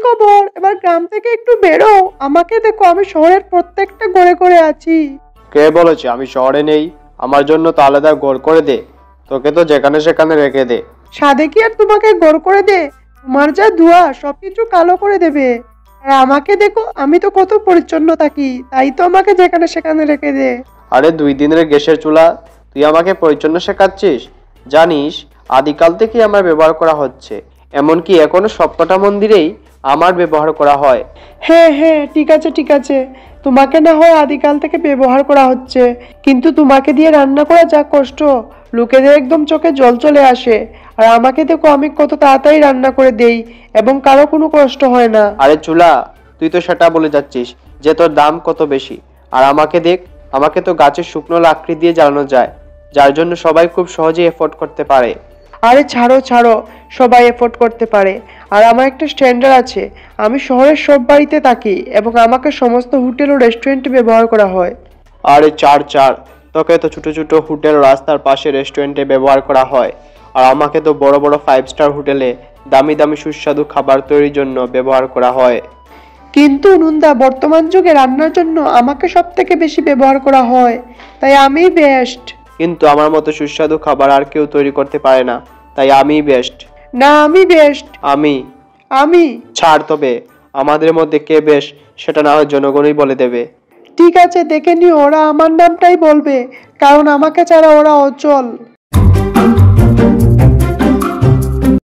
খবর? এবার গ্রাম থেকে একটু বেরো। আমাকে দেখো, আমি শহরের প্রত্যেকটা ঘরে ঘরে আছি। কে বলেছে আমি শহরে নেই? আমার জন্য তো আলাদা ঘর করে দে। তোকে তো যেখানে সেখানে রেখে দে। সাধে কি আর তোমাকে ঘর করে দে? তোমার যা ধোঁয়া সবকিছু কালো করে দেবে। আর আমাকে দেখো, আমি তো কত পরিচ্ছন্ন থাকি, তাই তো আমাকে যেখানে সেখানে রেখে দে। আরে 2 দিনের গ্যাসের চুলা, তুই আমাকে পরিচ্ছন্ন শেখাচ্ছিস? জানিস আদিকাল থেকে আমার ব্যবহার করা হচ্ছে, এমনকি এখনো সবকটা মন্দিরেই আমার ব্যবহার করা হয়। হ্যাঁ হ্যাঁ, ঠিক আছে ঠিক আছে। তোমাকে না হয় আদিকাল থেকে ব্যবহার করা হচ্ছে, কিন্তু তোমাকে দিয়ে রান্না করা যা কষ্ট, লোকেদের একদম চোখে জল চলে আসে। আর আমাকে দেখো, আমি কত তাড়াতাড়ি রান্না করে দেই এবং কারো কোনো কষ্ট হয় না। আরে চুলা, তুই তো সেটা বলে যাচ্ছিস যে তোর দাম কত বেশি। আর আমাকে দেখ, আমাকে তো গাছের শুকনো লাকড়ি দিয়ে জ্বালানো যায়, যার জন্য সবাই খুব সহজেই এফোর্ড করতে পারে। আরে ছাড়ো ছাড়ো, সবাই এফোর্ড করতে পারে। আর আমার একটা স্ট্যান্ডার্ড আছে। আমি শহরের সব বাড়িতে থাকি এবং আমাকে সমস্ত হোটেল ও রেস্টুরেন্টে ব্যবহার করা হয়। আরে চার চার, তোকে তো ছোট ছোট হোটেল রাস্তার পাশে রেস্টুরেন্টে ব্যবহার করা হয়, আর আমাকে তো বড় বড় 5 স্টার হোটেলে দামি দামি সুস্বাদু খাবার তৈরির জন্য ব্যবহার করা হয়। কিন্তু নন্দা, বর্তমান যুগে রান্নার জন্য আমাকে সব থেকে বেশি ব্যবহার করা হয়, তাই আমি বেস্ট। কিন্তু আমার মতো সুস্বাদু খাবার আর কেউ তৈরি করতে পারে না, তাই আমিই বেস্ট। না, আমি বেস্ট। আমি আমি ছাড়, তবে আমাদের মধ্যে কে বেশ সেটা না হয় জনগণই বলে দেবে। ঠিক আছে, দেখে নিও, ওরা আমার নামটাই বলবে, কারণ আমাকে ছাড়া ওরা অচল।